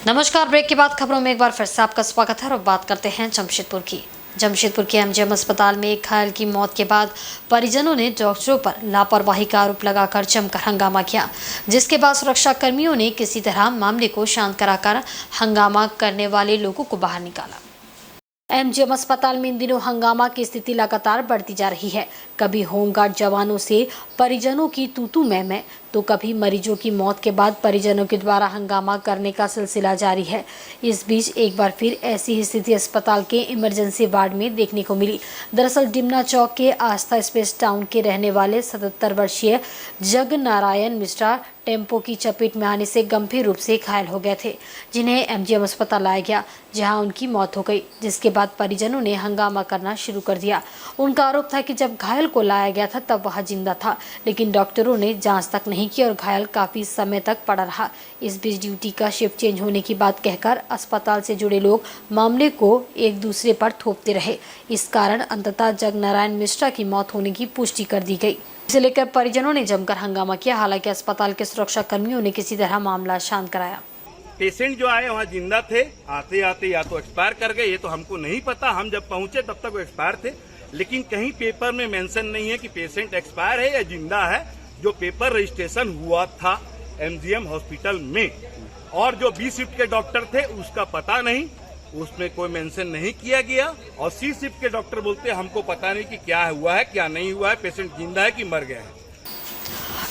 नमस्कार। ब्रेक के बाद खबरों में एक बार फिर से आपका स्वागत है और बात करते हैं जमशेदपुर की। जमशेदपुर के एमजीएम अस्पताल में एक घायल की मौत के बाद परिजनों ने डॉक्टरों पर लापरवाही का आरोप लगाकर जमकर हंगामा किया, जिसके बाद सुरक्षा कर्मियों ने किसी तरह मामले को शांत कराकर हंगामा करने वाले लोगों को बाहर निकाला। एमजीएम अस्पताल में इन दिनों हंगामा की स्थिति लगातार बढ़ती जा रही है। कभी होमगार्ड जवानों से परिजनों की तू मैं तो कभी मरीजों की मौत के बाद परिजनों के द्वारा हंगामा करने का सिलसिला जारी है। इस बीच एक बार फिर ऐसी ही स्थिति अस्पताल के इमरजेंसी वार्ड में देखने को मिली। दरअसल डिमना चौक के आस्था स्पेस टाउन के रहने वाले 77 वर्षीय जग नारायण मिश्रा टेम्पो की चपेट में आने से गंभीर रूप से घायल हो गए थे, जिन्हें एमजीएम अस्पताल लाया गया, जहां उनकी मौत हो गई। जिसके बाद परिजनों ने हंगामा करना शुरू कर दिया। उनका आरोप था कि जब घायल को लाया गया था तब वह जिंदा था, लेकिन डॉक्टरों ने जांच तक नहीं की और घायल काफी समय तक पड़ा रहा। इस बीच ड्यूटी का शिफ्ट चेंज होने की बात कहकर अस्पताल से जुड़े लोग मामले को एक दूसरे पर थोपते रहे। इस कारण अंततः जग नारायण मिश्रा की मौत होने की पुष्टि कर दी गई। इसे लेकर परिजनों ने जमकर हंगामा किया। हालांकि अस्पताल के सुरक्षा कर्मियों ने किसी तरह मामला शांत कराया। पेशेंट जो आए वहाँ जिंदा थे, आते आते या तो एक्सपायर कर गए, ये तो हमको नहीं पता। हम जब पहुंचे तब तक वो एक्सपायर थे, लेकिन कहीं पेपर में मेंशन नहीं है कि पेशेंट एक्सपायर है या जिंदा है। जो पेपर रजिस्ट्रेशन हुआ था एमजीएम हॉस्पिटल में, और जो बी शिफ्ट के डॉक्टर थे उसका पता नहीं, उसमें कोई मेंशन नहीं किया गया। और सी शिफ्ट के डॉक्टर बोलते हमको पता नहीं कि क्या हुआ है क्या नहीं हुआ है, पेशेंट जिंदा है कि मर गया है।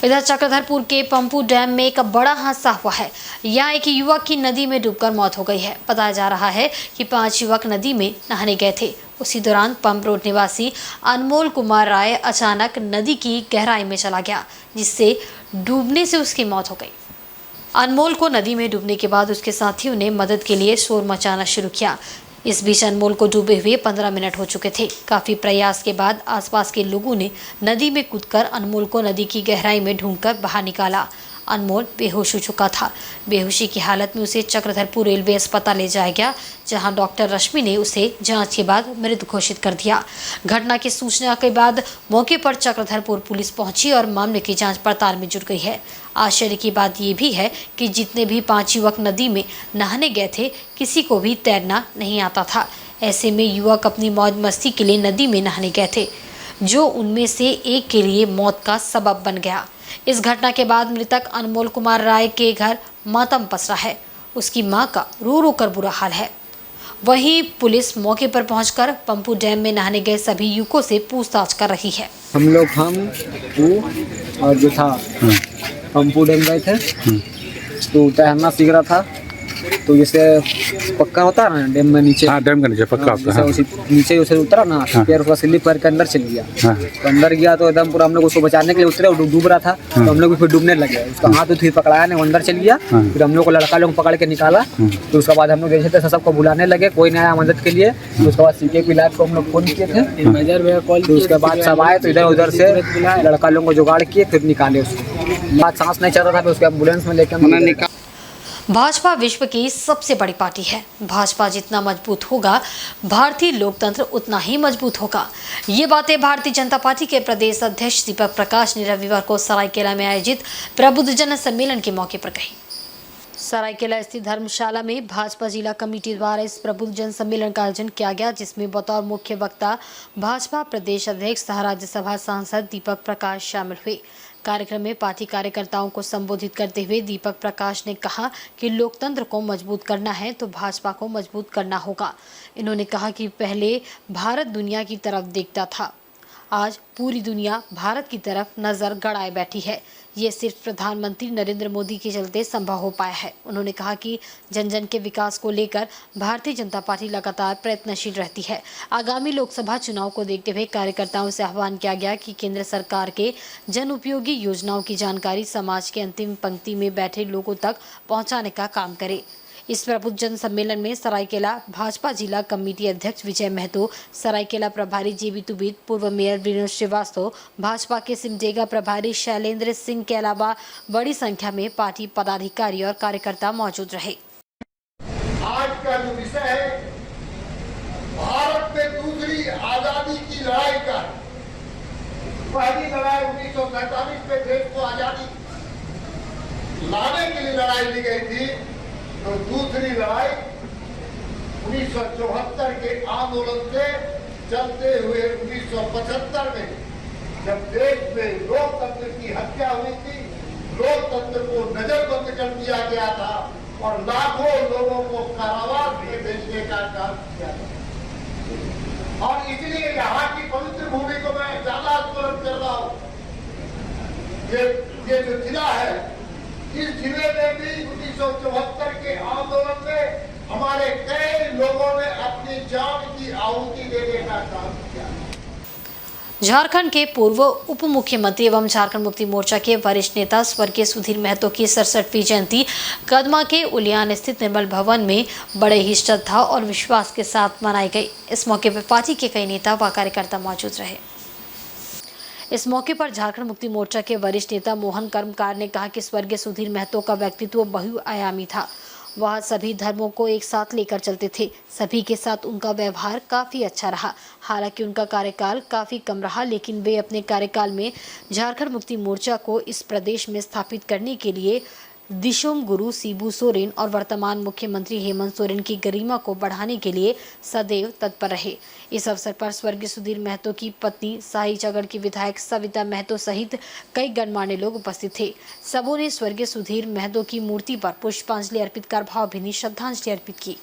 इधर चक्रधरपुर के पंपू डैम में एक बड़ा हादसा हुआ है। यहाँ एक युवक की नदी में डूबकर मौत हो गई है। बताया जा रहा है कि 5 युवक नदी में नहाने गए थे। उसी दौरान पंप रोड निवासी अनमोल कुमार राय अचानक नदी की गहराई में चला गया, जिससे डूबने से उसकी मौत हो गई। अनमोल को नदी में डूबने के बाद उसके साथियों ने मदद के लिए शोर मचाना शुरू किया। इस बीच अनमोल को डूबे हुए 15 मिनट हो चुके थे। काफी प्रयास के बाद आसपास के लोगों ने नदी में कूदकर अनमोल को नदी की गहराई में ढूंढकर बाहर निकाला। अनमोल बेहोश हो चुका था। बेहोशी की हालत में उसे चक्रधरपुर रेलवे अस्पताल ले जाया गया, जहां डॉक्टर रश्मि ने उसे जांच के बाद मृत घोषित कर दिया। घटना की सूचना के बाद मौके पर चक्रधरपुर पुलिस पहुंची और मामले की जांच पड़ताल में जुट गई है। आश्चर्य की बात यह भी है कि जितने भी 5 युवक नदी में नहाने गए थे, किसी को भी तैरना नहीं आता था। ऐसे में युवक अपनी मौज मस्ती के लिए नदी में नहाने गए थे, जो उनमें से एक के लिए मौत का सबब बन गया। इस घटना के बाद मृतक अनमोल कुमार राय के घर मातम पसरा है। उसकी मां का रो रो कर बुरा हाल है। वहीं पुलिस मौके पर पहुंचकर पंपू डैम में नहाने गए सभी युवकों से पूछताछ कर रही है। हम वो और जो था पंपू डैम गए थे, तो तैरना सीख रहा था। तो जैसे पक्का होता है ना डैम में नीचे, हाँ डैम का नीचे पक्का होता है। उसी नीचे उसे उतरा ना, पैर उसका स्लिप पैर के अंदर चल गया। तो अंदर गया तो एकदम पूरा हम लोग उसको बचाने के लिए उतरे, वो डूब रहा था। तो हम लोग भी फिर डूबने लगे। उसका हाथ फिर पकड़ाया नहीं, वो अंदर चल गया। फिर हम लोग को लड़का लोग पकड़ के निकाला। तो उसके बाद हम लोग जैसे थे सबको बुलाने लगे, कोई नहीं आया मदद के लिए। तो उसके बाद सीके इलाज को हम लोग फोन किए थे। तो उसके बाद सब आए, तो इधर उधर से लड़का लोगों को जुगाड़ किए, फिर निकाले उसको। बात सांस नहीं चल रहा था, फिर उसके एम्बुलेंस में लेकर। भाजपा विश्व की सबसे बड़ी पार्टी है। भाजपा जितना मजबूत होगा, भारतीय लोकतंत्र उतना ही मजबूत होगा। ये बातें भारतीय जनता पार्टी के प्रदेश अध्यक्ष दीपक प्रकाश ने रविवार को सरायकेला में आयोजित प्रबुद्धजन सम्मेलन के मौके पर कही। सरायकेला स्थित धर्मशाला में भाजपा जिला कमेटी द्वारा इस प्रबुद्धजन सम्मेलन का आयोजन किया गया, जिसमें बतौर मुख्य वक्ता भाजपा प्रदेश अध्यक्ष तथा राज्यसभा सांसद दीपक प्रकाश शामिल हुए। कार्यक्रम में पार्टी कार्यकर्ताओं को संबोधित करते हुए दीपक प्रकाश ने कहा कि लोकतंत्र को मजबूत करना है तो भाजपा को मजबूत करना होगा। इन्होंने कहा कि पहले भारत दुनिया की तरफ देखता था, आज पूरी दुनिया भारत की तरफ नजर गड़ाए बैठी है। ये सिर्फ प्रधानमंत्री नरेंद्र मोदी के चलते संभव हो पाया है। उन्होंने कहा कि जन जन के विकास को लेकर भारतीय जनता पार्टी लगातार प्रयत्नशील रहती है। आगामी लोकसभा चुनाव को देखते हुए कार्यकर्ताओं से आह्वान किया गया कि केंद्र सरकार के जन उपयोगी योजनाओं की जानकारी समाज के अंतिम पंक्ति में बैठे लोगों तक पहुँचाने का काम करे। इस प्रबुद्धजन सम्मेलन में सरायकेला भाजपा जिला कमेटी अध्यक्ष विजय महतो, सरायकेला प्रभारी जीवी तुबिद, पूर्व मेयर विनोद श्रीवास्तव, भाजपा के सिमडेगा प्रभारी शैलेंद्र सिंह के अलावा बड़ी संख्या में पार्टी पदाधिकारी और कार्यकर्ता मौजूद रहे। आज का जो विषय है, भारत में दूसरी आजादी की लड़ाई का, पहली लड़ाई 1947 में देश को आजादी लाने के लिए लड़ाई ली गई थी। तो दूसरी लड़ाई 1974 के आंदोलन से चलते हुए 1975 में जब देश में लोकतंत्र की हत्या हुई थी, लोकतंत्र को नजरबंद कर दिया गया था और लाखों लोगों को कारावास में भेजने का काम किया था। और इसलिए यहाँ की पवित्र भूमि को मैं ज्यादा स्मरण कर रहा हूँ। ये जो जिला है, इस जिले में भी 1974 के आंदोलन में हमारे कई लोगों ने अपनी जान की आहुति देने का काम किया। झारखंड के पूर्व उप मुख्यमंत्री एवं झारखंड मुक्ति मोर्चा के वरिष्ठ नेता स्वर्गीय सुधीर महतो की 67वीं जयंती कदमा के उलियान स्थित निर्मल भवन में बड़े ही श्रद्धा और विश्वास के साथ मनाई गई। इस मौके पर पार्टी के कई नेता व कार्यकर्ता मौजूद रहे। इस मौके पर झारखंड मुक्ति मोर्चा के वरिष्ठ नेता मोहन कर्मकार ने कहा कि स्वर्गीय सुधीर महतो का व्यक्तित्व बहुआयामी था। वह सभी धर्मों को एक साथ लेकर चलते थे। सभी के साथ उनका व्यवहार काफ़ी अच्छा रहा। हालांकि उनका कार्यकाल काफ़ी कम रहा, लेकिन वे अपने कार्यकाल में झारखंड मुक्ति मोर्चा को इस प्रदेश में स्थापित करने के लिए दिशोम गुरु शिबू सोरेन और वर्तमान मुख्यमंत्री हेमंत सोरेन की गरिमा को बढ़ाने के लिए सदैव तत्पर रहे। इस अवसर पर स्वर्गीय सुधीर महतो की पत्नी साहिचगढ़ की विधायक सविता महतो सहित कई गणमान्य लोग उपस्थित थे। सबों ने स्वर्गीय सुधीर महतो की मूर्ति पर पुष्पांजलि अर्पित कर भावभीनी श्रद्धांजलि अर्पित की।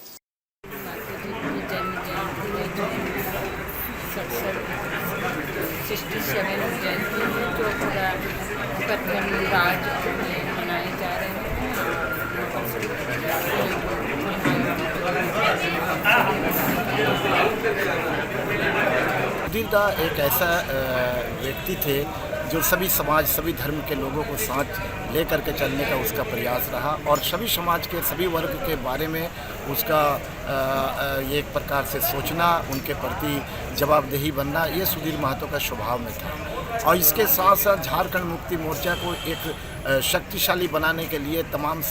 सुधीर दा एक ऐसा व्यक्ति थे जो सभी समाज, सभी धर्म के लोगों को साथ ले करके चलने का उसका प्रयास रहा और सभी समाज के सभी वर्ग के बारे में उसका एक प्रकार से सोचना, उनके प्रति जवाबदेही बनना, ये सुधीर महतो का स्वभाव में था। और इसके साथ साथ झारखंड मुक्ति मोर्चा को एक शक्तिशाली बनाने के लिए तमाम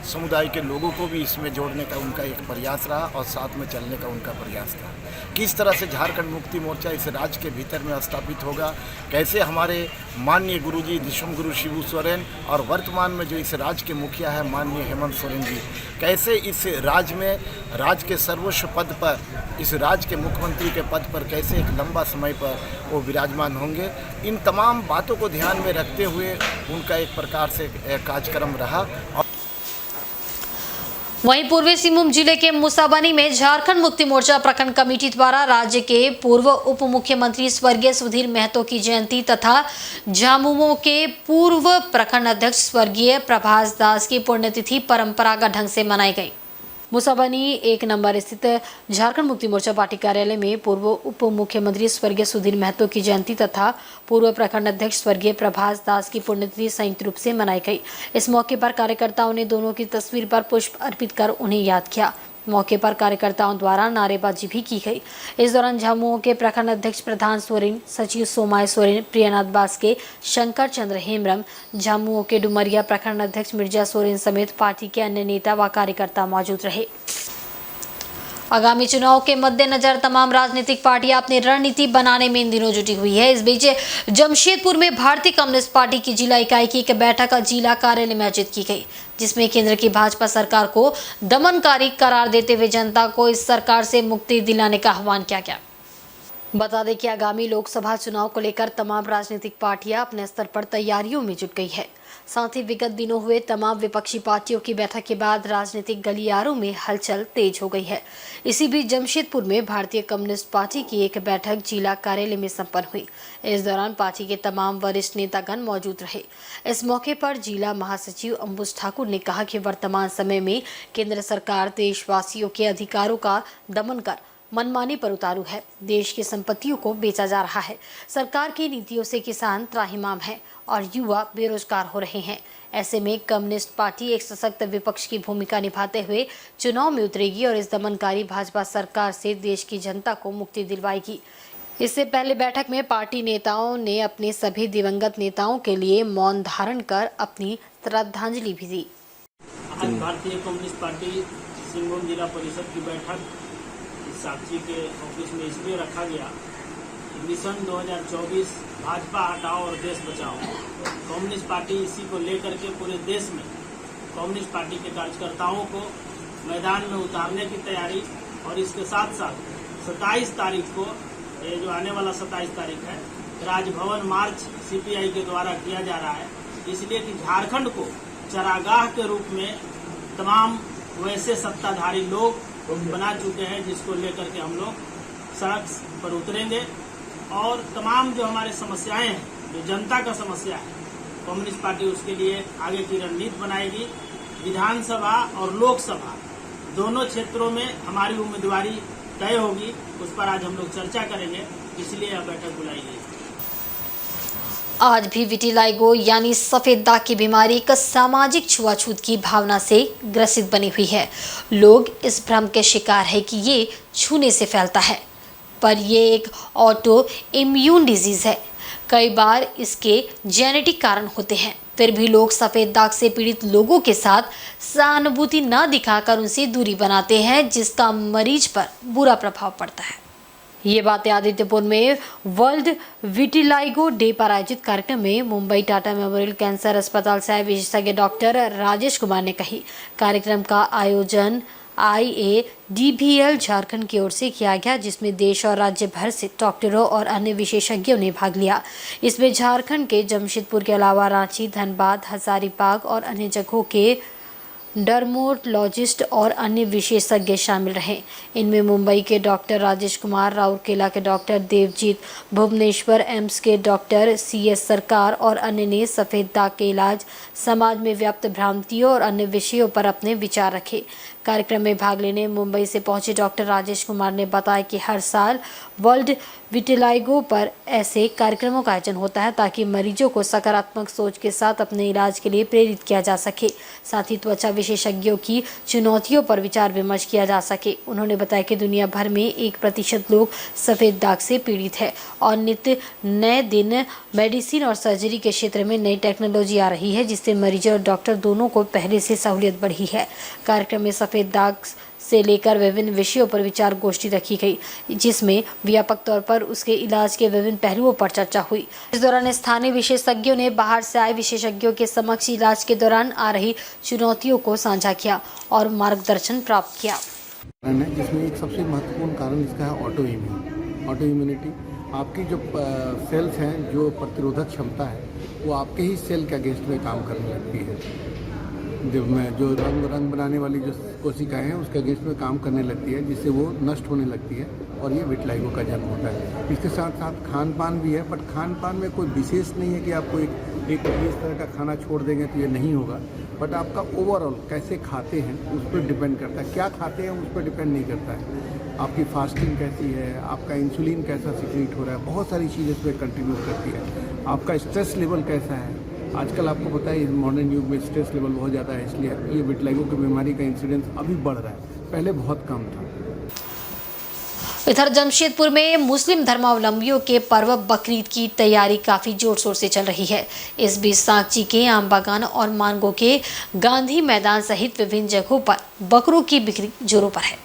समुदाय के लोगों को भी इसमें जोड़ने का उनका एक प्रयास रहा और साथ में चलने का उनका प्रयास था। किस तरह से झारखंड मुक्ति मोर्चा इस राज्य के भीतर में स्थापित होगा, कैसे हमारे माननीय गुरुजी दिशोम गुरु शिबू सोरेन और वर्तमान में जो इस राज्य के मुखिया है माननीय हेमंत सोरेन जी, कैसे इस राज्य में राज्य के सर्वोच्च पद पर, इस राज्य के मुख्यमंत्री के पद पर कैसे एक लंबा समय पर वो विराजमान होंगे, इन तमाम बातों को ध्यान में रखते हुए उनका एक प्रकार से कार्यक्रम रहा। वहीं पूर्वी सिंहभूम जिले के मुसाबनी में झारखंड मुक्ति मोर्चा प्रखंड कमेटी द्वारा राज्य के पूर्व उप मुख्यमंत्री स्वर्गीय सुधीर महतो की जयंती तथा झामुमो के पूर्व प्रखंड अध्यक्ष स्वर्गीय प्रभास दास की पुण्यतिथि परंपरागत ढंग से मनाई गई। मुसाबनी 1 नंबर स्थित झारखंड मुक्ति मोर्चा पार्टी कार्यालय में पूर्व उप मुख्यमंत्री स्वर्गीय सुधीर महतो की जयंती तथा पूर्व प्रखंड अध्यक्ष स्वर्गीय प्रभास दास की पुण्यतिथि संयुक्त रूप से मनाई गई। इस मौके पर कार्यकर्ताओं ने दोनों की तस्वीर पर पुष्प अर्पित कर उन्हें याद किया। मौके पर कार्यकर्ताओं द्वारा नारेबाजी भी की गई। इस दौरान झामुमो के प्रखंड अध्यक्ष प्रधान सोरेन, सचिव सोमाय सोरेन, प्रियनाथ बास्के, शंकर चंद्र हेम्ब्रम, झामुमो के डुमरिया प्रखंड अध्यक्ष मिर्जा सोरेन समेत पार्टी के अन्य नेता व कार्यकर्ता मौजूद रहे। आगामी चुनाव के मद्देनजर तमाम राजनीतिक पार्टियां अपनी रणनीति बनाने में इन दिनों जुटी हुई है। इस बीच जमशेदपुर में भारतीय कम्युनिस्ट पार्टी की जिला इकाई की एक बैठक जिला कार्यालय में आयोजित की गई, जिसमें केंद्र की भाजपा सरकार को दमनकारी करार देते हुए जनता को इस सरकार से मुक्ति दिलाने का आह्वान किया गया। बता दें कि आगामी लोकसभा चुनाव को लेकर तमाम राजनीतिक पार्टियां अपने स्तर पर तैयारियों में जुट गई है। साथ ही विगत दिनों हुए तमाम विपक्षी पार्टियों की बैठक के बाद राजनीतिक गलियारों में हलचल तेज हो गई है। इसी बीच जमशेदपुर में भारतीय कम्युनिस्ट पार्टी की एक बैठक जिला कार्यालय में संपन्न हुई। इस दौरान पार्टी के तमाम वरिष्ठ नेतागण मौजूद रहे। इस मौके पर जिला महासचिव अंबुज ठाकुर ने कहा कि वर्तमान समय में केंद्र सरकार देशवासियों के अधिकारों का दमन कर मनमानी पर उतारू है। देश की संपत्तियों को बेचा जा रहा है। सरकार की नीतियों से किसान त्राहिमाम है और युवा बेरोजगार हो रहे हैं। ऐसे में कम्युनिस्ट पार्टी एक सशक्त विपक्ष की भूमिका निभाते हुए चुनाव में उतरेगी और इस दमनकारी भाजपा सरकार से देश की जनता को मुक्ति दिलवाएगी। इससे पहले बैठक में पार्टी नेताओं ने अपने सभी दिवंगत नेताओं के लिए मौन धारण कर अपनी श्रद्धांजलि भी दी। आज भारतीय कम्युनिस्ट पार्टी सिंहभूम जिला परिषद की बैठक साक्षी के ऑफिस में इसलिए रखा गया, मिशन 2024 भाजपा हटाओ और देश बचाओ। कम्युनिस्ट पार्टी इसी को लेकर के पूरे देश में कम्युनिस्ट पार्टी के कार्यकर्ताओं को मैदान में उतारने की तैयारी और इसके साथ साथ 27 तारीख को, ये जो आने वाला 27 तारीख है, राजभवन मार्च सीपीआई के द्वारा किया जा रहा है, इसलिए कि झारखंड को चरागाह के रूप में तमाम वैसे सत्ताधारी लोग बना चुके हैं, जिसको लेकर के हम लोग सड़क पर उतरेंगे और तमाम जो हमारे समस्याएं हैं, जो जनता का समस्या है, कम्युनिस्ट पार्टी उसके लिए आगे की रणनीति बनाएगी। विधानसभा और लोकसभा दोनों क्षेत्रों में हमारी उम्मीदवारी तय होगी, उस पर आज हम लोग चर्चा करेंगे, इसलिए यह बैठक बुलाई गई। आज भी विटिलाइगो यानी सफेद दाग की बीमारी एक सामाजिक छुआछूत की भावना से ग्रसित बनी हुई है। लोग इस भ्रम के शिकार है कि ये छूने से फैलता है, पर ये एक ऑटो इम्यून डिजीज है। कई बार इसके जेनेटिक कारण होते हैं, फिर भी लोग सफ़ेद दाग से पीड़ित लोगों के साथ सहानुभूति न दिखाकर उनसे दूरी बनाते हैं, जिसका मरीज पर बुरा प्रभाव पड़ता है। ये बातें आदित्यपुर में वर्ल्ड विटिलाइगो डे पर आयोजित कार्यक्रम में मुंबई टाटा मेमोरियल कैंसर अस्पताल से आए विशेषज्ञ डॉक्टर राजेश कुमार ने कही। कार्यक्रम का आयोजन IADBL झारखंड की ओर से किया गया, जिसमें देश और राज्य भर से डॉक्टरों और अन्य विशेषज्ञों ने भाग लिया। इसमें झारखंड के जमशेदपुर के अलावा रांची, धनबाद, हजारीबाग और अन्य जगहों के डर्मोटोलॉजिस्ट और अन्य विशेषज्ञ शामिल रहे। इनमें मुंबई के डॉक्टर राजेश कुमार, राउरकेला के डॉक्टर देवजीत, भुवनेश्वर एम्स के डॉक्टर CS सरकार और अन्य ने सफ़ेद दाग के इलाज, समाज में व्याप्त भ्रांतियों और अन्य विषयों पर अपने विचार रखे। कार्यक्रम में भाग लेने मुंबई से पहुंचे डॉक्टर राजेश कुमार ने बताया कि हर साल वर्ल्ड विटिलाइगो पर ऐसे कार्यक्रमों का आयोजन होता है ताकि मरीजों को सकारात्मक सोच के साथ अपने इलाज के लिए प्रेरित किया जा सके। साथ ही त्वचा विशेषज्ञों की चुनौतियों पर विचार विमर्श किया जा सके। उन्होंने बताया कि दुनिया भर में 1% लोग सफ़ेद दाग से पीड़ित है और नित्य नए दिन मेडिसिन और सर्जरी के क्षेत्र में नई टेक्नोलॉजी आ रही है, जिससे मरीजों और डॉक्टर दोनों को पहले से सहूलियत बढ़ी है। कार्यक्रम में सफ़ेद दाग से लेकर विभिन्न विषयों पर विचार गोष्ठी रखी गई, जिसमें व्यापक तौर पर उसके इलाज के विभिन्न पहलुओं पर चर्चा हुई। इस दौरान स्थानीय विशेषज्ञों ने बाहर से आए विशेषज्ञों के समक्ष इलाज के दौरान आ रही चुनौतियों को साझा किया और मार्गदर्शन प्राप्त किया। जिसमें एक सबसे महत्वपूर्ण कारण इसका है ऑटो इम्यूनिटी। आपकी जो सेल्स हैं, जो प्रतिरोधक क्षमता है, वो आपके ही सेल के अगेंस्ट में काम करने लगती है। जो रंग बनाने वाली जो कोशिकाएं हैं, उसके अगेंस्ट में काम करने लगती है, जिससे वो नष्ट होने लगती है और ये विटिलाइगो का जन्म होता है। इसके साथ साथ खान पान भी है, बट खान पान में कोई विशेष नहीं है कि आपको एक इस तरह का खाना छोड़ देंगे तो ये नहीं होगा, बट आपका ओवरऑल कैसे खाते हैं उस पर डिपेंड करता है। क्या खाते हैं उस पर डिपेंड नहीं करता है। आपकी फास्टिंग कैसी है, आपका इंसुलिन कैसा सिक्रीट हो रहा है, बहुत सारी चीज़ें इस पर कंट्रीब्यूट करती है। आपका स्ट्रेस लेवल कैसा है, आजकल आपको पता है मॉडर्न युग में स्ट्रेस लेवल बहुत ज़्यादा है, इसलिए ये विटिलाइगो की बीमारी का इंसिडेंस अभी बढ़ रहा है, पहले बहुत कम था। इधर जमशेदपुर में मुस्लिम धर्मावलंबियों के पर्व बकरीद की तैयारी काफ़ी जोर शोर से चल रही है। इस बीच सांची के आम बागान और मानगो के गांधी मैदान सहित विभिन्न जगहों पर बकरों की बिक्री जोरों पर है।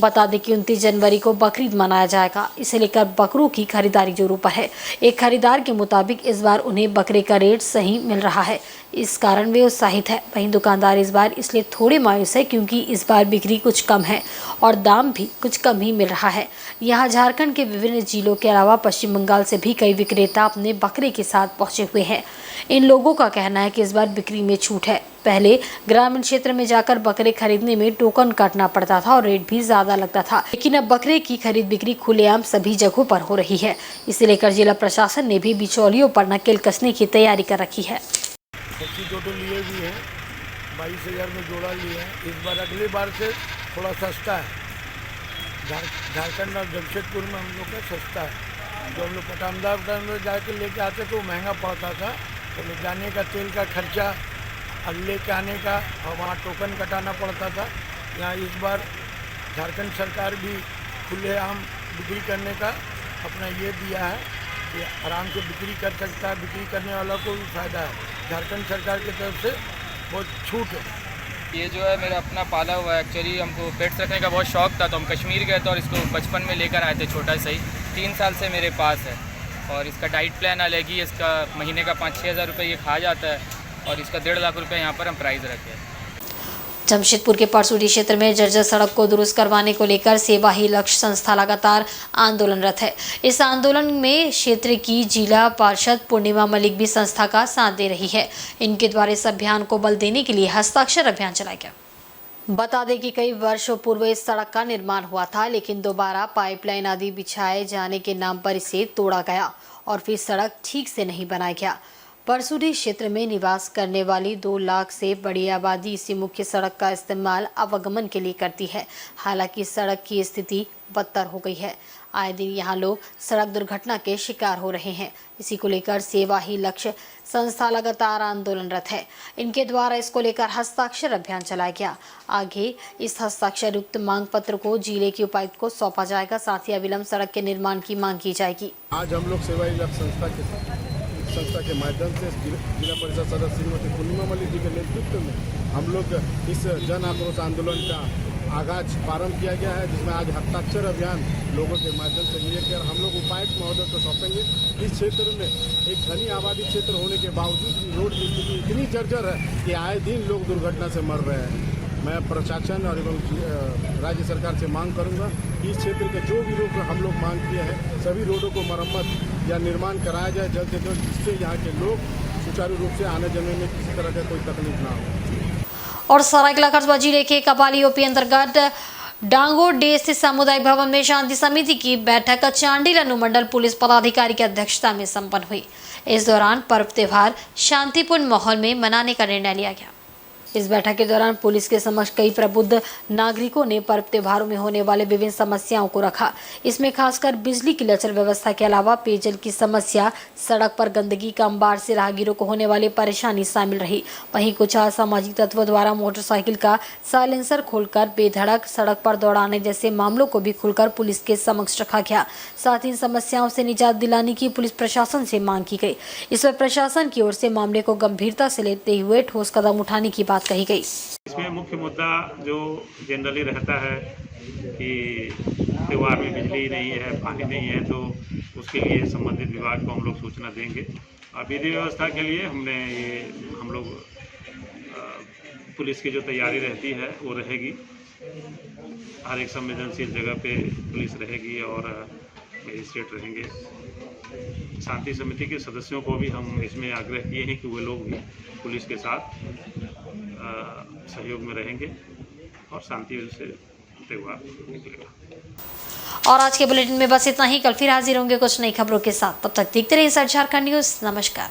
बता दें कि 29 जनवरी को बकरीद मनाया जाएगा, इसे लेकर बकरों की खरीदारी जोरों पर है। एक खरीदार के मुताबिक इस बार उन्हें बकरे का रेट सही मिल रहा है, इस कारण वे उत्साहित है। वहीं दुकानदार इस बार इसलिए थोड़े मायूस है क्योंकि इस बार बिक्री कुछ कम है और दाम भी कुछ कम ही मिल रहा है। यहाँ झारखंड के विभिन्न जिलों के अलावा पश्चिम बंगाल से भी कई विक्रेता अपने बकरे के साथ पहुँचे हुए हैं। इन लोगों का कहना है कि इस बार बिक्री में छूट है। पहले ग्रामीण क्षेत्र में जाकर बकरे खरीदने में टोकन काटना पड़ता था और रेट भी ज्यादा लगता था, लेकिन अब बकरे की खरीद बिक्री खुलेआम सभी जगहों पर हो रही है। इसे लेकर जिला प्रशासन ने भी बिचौलियों पर नकेल कसने की तैयारी कर रखी है। टोटो लिए भी है, 22,000 में जोड़ा लिया है। इस बार अगली बार से थोड़ा सस्ता है। झारखंड और जमशेदपुर में हम लोग का सस्ता है। जो हम लोग पटामदार में जाके लेके आते तो महंगा पड़ता था, तो ले जाने का तेल का खर्चा और लेके आने का और वहाँ टोकन कटाना पड़ता था। यहाँ इस बार झारखंड सरकार भी खुलेआम बिक्री करने का अपना ये दिया है कि आराम से बिक्री कर सकता है, बिक्री करने वाला को भी फ़ायदा है। झारखंड सरकार की तरफ से बहुत छूट है। ये जो है मेरा अपना पाला हुआ है। एक्चुअली हमको पेट्स रखने का बहुत शौक था, तो हम कश्मीर गए थे और इसको बचपन में लेकर आए थे, छोटा सा ही। 3 साल से मेरे पास है और इसका डाइट प्लान अलग ही, इसका महीने का 5-6 हज़ार रुपये ये खा जाता है और इसका 1.5 लाख रुपये यहाँ पर हम प्राइस रखे हैं। जमशेदपुर के परसूडी क्षेत्र में जर्जर सड़क को दुरुस्त करवाने को लेकर सेवा ही लक्ष्य संस्था लगातार आंदोलनरत है। इस आंदोलन में क्षेत्र की जिला पार्षद पूर्णिमा मलिक भी संस्था का साथ दे रही है। इनके द्वारा इस अभियान को बल देने के लिए हस्ताक्षर अभियान चलाया गया। बता दें कि कई वर्षों पूर्व इस सड़क का निर्माण हुआ था, लेकिन दोबारा पाइपलाइन आदि बिछाए जाने के नाम पर इसे तोड़ा गया और फिर सड़क ठीक से नहीं बनाया गया। परसूडी क्षेत्र में निवास करने वाली 2 लाख से बड़ी आबादी इसी मुख्य सड़क का इस्तेमाल आवागमन के लिए करती है। हालांकि सड़क की स्थिति बदतर हो गई है। आए दिन यहाँ लोग सड़क दुर्घटना के शिकार हो रहे हैं। इसी को लेकर सेवा ही लक्ष्य संस्था लगातार आंदोलनरत है। इनके द्वारा इसको लेकर हस्ताक्षर अभियान चलाया गया। आगे इस हस्ताक्षर युक्त मांग पत्र को जिले के उपायुक्त को सौंपा जाएगा। साथ ही अविलंब सड़क के निर्माण की मांग की जाएगी। आज हम लोग सेवा ही लक्ष्य संस्था के माध्यम से जिला परिषद सदस्य श्रीमती पूर्णिमा मलिक जी के नेतृत्व में हम लोग इस जन आक्रोश आंदोलन का आगाज प्रारंभ किया गया है, जिसमें आज हस्ताक्षर अभियान लोगों के माध्यम से लेकर हम लोग उपायुक्त महोदय को सौंपेंगे। इस क्षेत्र में एक घनी आबादी क्षेत्र होने के बावजूद भी रोड की स्थिति इतनी जर्जर है कि आए दिन लोग दुर्घटना से मर रहे हैं। मैं प्रशासन और एवं राज्य सरकार से मांग करूंगा कि इस क्षेत्र के जो भी रोड हम लोग मांग किए हैं, सभी रोडों को मरम्मत या निर्माण कराया जाए जल्द से जल्द, जिससे यहाँ के लोग सुचारू रूप से आने जाने में किसी तरह का कोई तकलीफ ना हो। और सरायकेला कस्बा जिले के कपाली ओपी अंतर्गत डांगोडे स्थित सामुदायिक भवन में शांति समिति की बैठक चांडिल अनुमंडल पुलिस पदाधिकारी की अध्यक्षता में संपन्न हुई। इस दौरान पर्व त्योहार शांतिपूर्ण माहौल में मनाने का निर्णय लिया गया। इस बैठक के दौरान पुलिस के समक्ष कई प्रबुद्ध नागरिकों ने पर्व त्योहारों में होने वाले विभिन्न समस्याओं को रखा। इसमें खासकर बिजली की लचर व्यवस्था के अलावा पेयजल की समस्या, सड़क पर गंदगी का अंबार से राहगीरों को होने वाली परेशानी शामिल रही। वहीं कुछ असामाजिक तत्वों द्वारा मोटरसाइकिल का साइलेंसर खोलकर बेधड़क सड़क पर दौड़ाने जैसे मामलों को भी खुलकर पुलिस के समक्ष रखा गया। साथ ही इन समस्याओं से निजात दिलाने की पुलिस प्रशासन से मांग की गई। इस पर प्रशासन की ओर से मामले को गंभीरता से लेते हुए ठोस कदम उठाने की बात कही गई। इसमें मुख्य मुद्दा जो जनरली रहता है कि त्योहार में बिजली नहीं है, पानी नहीं है, तो उसके लिए संबंधित विभाग को हम लोग सूचना देंगे। और विधि व्यवस्था के लिए हम लोग पुलिस की जो तैयारी रहती है वो रहेगी। हर एक संवेदनशील जगह पे पुलिस रहेगी और मजिस्ट्रेट रहेंगे। शांति समिति के सदस्यों को भी हम इसमें आग्रह किए हैं कि वे लोग भी पुलिस के साथ सहयोग में रहेंगे और शांति से त्योहार निकलेगा। और आज के बुलेटिन में बस इतना ही। कल फिर हाजिर होंगे कुछ नई खबरों के साथ। तब तक देखते रहिए झारखंड न्यूज़। नमस्कार।